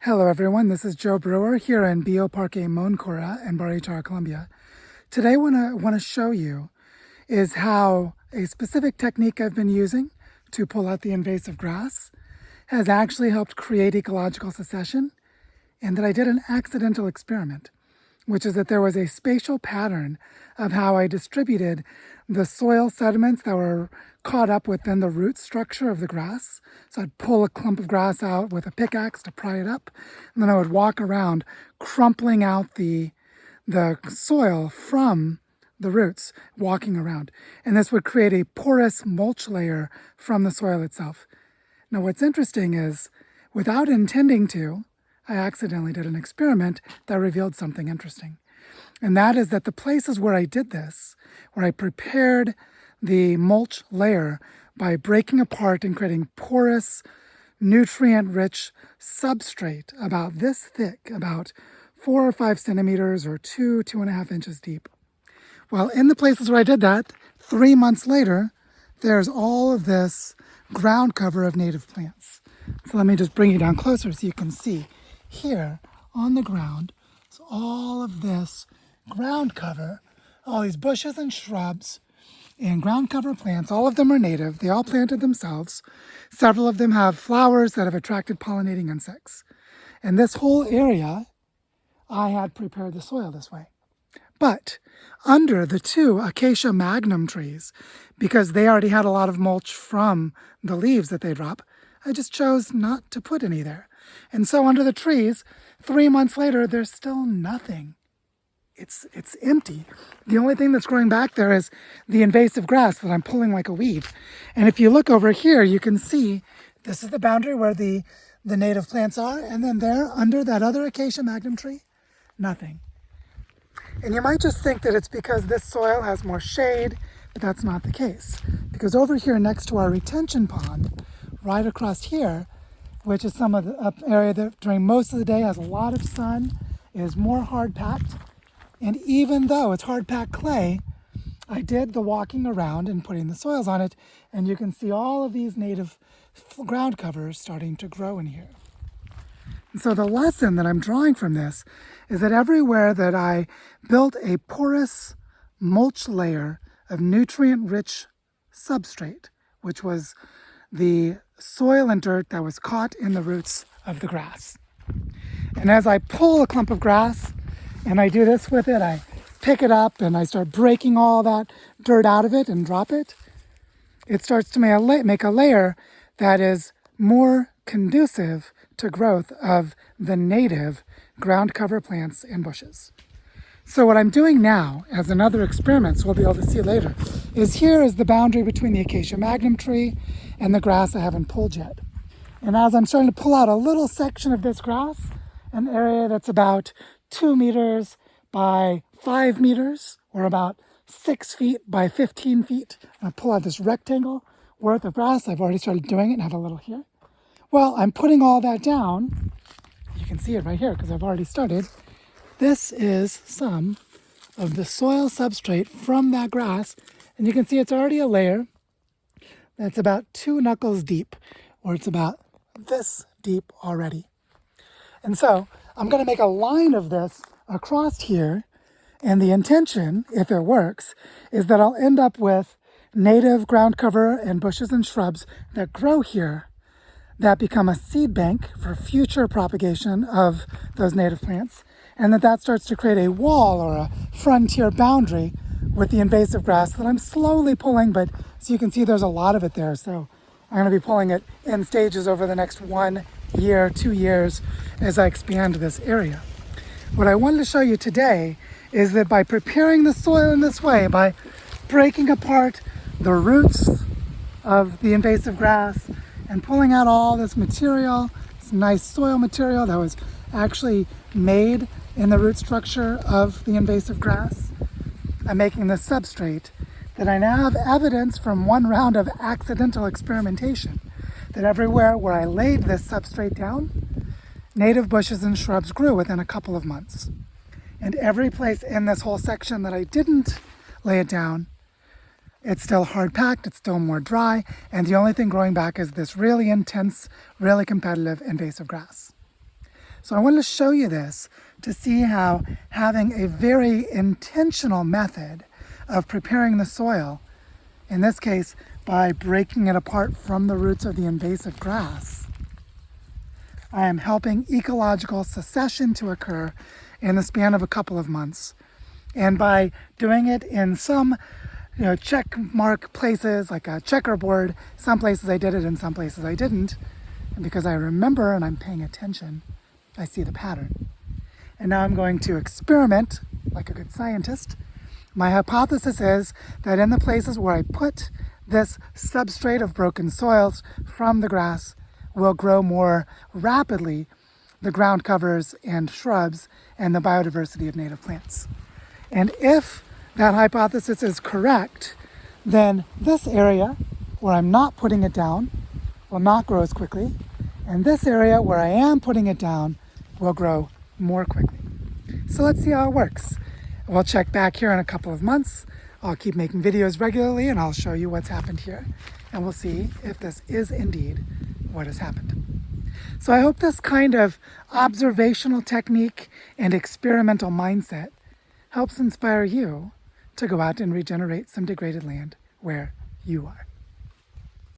Hello everyone, this is Joe Brewer here in Bioparque Moncora in Barichara, Colombia. Today what I want to show you is how a specific technique I've been using to pull out the invasive grass has actually helped create ecological succession, and that I did an accidental experiment, which is that there was a spatial pattern of how I distributed the soil sediments that were caught up within the root structure of the grass. So I'd pull a clump of grass out with a pickaxe to pry it up, and then I would walk around crumpling out the soil from the roots, walking around. And this would create a porous mulch layer from the soil itself. Now what's interesting is, without intending to, I accidentally did an experiment that revealed something interesting. And that is that the places where I did this, where I prepared the mulch layer by breaking apart and creating porous, nutrient-rich substrate about this thick, about 4 or 5 centimeters or 2.5 inches deep. Well, in the places where I did that, 3 months later, there's all of this ground cover of native plants. So let me just bring you down closer so you can see. Here on the ground, so all of this ground cover, all these bushes and shrubs and ground cover plants, all of them are native. They all planted themselves. Several of them have flowers that have attracted pollinating insects. And this whole area, I had prepared the soil this way. But under the 2 acacia magnum trees, because they already had a lot of mulch from the leaves that they drop, I just chose not to put any there. And so under the trees, 3 months later, there's still nothing. It's empty. The only thing that's growing back there is the invasive grass that I'm pulling like a weed. And if you look over here, you can see this is the boundary where the native plants are. And then there, under that other acacia magnum tree, nothing. And you might just think that it's because this soil has more shade, but that's not the case. Because over here next to our retention pond, right across here, which is some of the area that during most of the day has a lot of sun, is more hard-packed. And even though it's hard-packed clay, I did the walking around and putting the soils on it, and you can see all of these native ground covers starting to grow in here. And so the lesson that I'm drawing from this is that everywhere that I built a porous mulch layer of nutrient-rich substrate, which was the soil and dirt that was caught in the roots of the grass. And as I pull a clump of grass, and I do this with it, I pick it up and I start breaking all that dirt out of it and drop it, it starts to make a layer that is more conducive to growth of the native ground cover plants and bushes. So what I'm doing now, as another experiment, so we'll be able to see later, is here is the boundary between the acacia magnum tree and the grass I haven't pulled yet. And as I'm starting to pull out a little section of this grass, an area that's about 2 meters by 5 meters, or about 6 feet by 15 feet, and I pull out this rectangle worth of grass. I've already started doing it and have a little here. Well, I'm putting all that down. You can see it right here because I've already started. This is some of the soil substrate from that grass, and you can see it's already a layer that's about 2 knuckles deep, or it's about this deep already. And so I'm going to make a line of this across here, and the intention, if it works, is that I'll end up with native ground cover and bushes and shrubs that grow here that become a seed bank for future propagation of those native plants, and that starts to create a wall or a frontier boundary with the invasive grass that I'm slowly pulling, but as you can see, there's a lot of it there. So I'm going to be pulling it in stages over the next 1 year, 2 years as I expand this area. What I wanted to show you today is that by preparing the soil in this way, by breaking apart the roots of the invasive grass and pulling out all this material, this nice soil material that was actually made in the root structure of the invasive grass, I'm making this substrate that I now have evidence from 1 round of accidental experimentation that everywhere where I laid this substrate down, native bushes and shrubs grew within a couple of months. And every place in this whole section that I didn't lay it down, it's still hard packed, it's still more dry, and the only thing growing back is this really intense, really competitive invasive grass. So I wanted to show you this to see how having a very intentional method of preparing the soil, in this case by breaking it apart from the roots of the invasive grass, I am helping ecological succession to occur in the span of a couple of months. And by doing it in some check mark places, like a checkerboard, some places I did it and some places I didn't. And because I remember and I'm paying attention, I see the pattern. And now I'm going to experiment like a good scientist. My hypothesis is that in the places where I put this substrate of broken soils from the grass will grow more rapidly the ground covers and shrubs and the biodiversity of native plants. And if that hypothesis is correct, then this area where I'm not putting it down will not grow as quickly, and this area where I am putting it down will grow more quickly. So let's see how it works. We'll check back here in a couple of months. I'll keep making videos regularly and I'll show you what's happened here. And we'll see if this is indeed what has happened. So I hope this kind of observational technique and experimental mindset helps inspire you to go out and regenerate some degraded land where you are.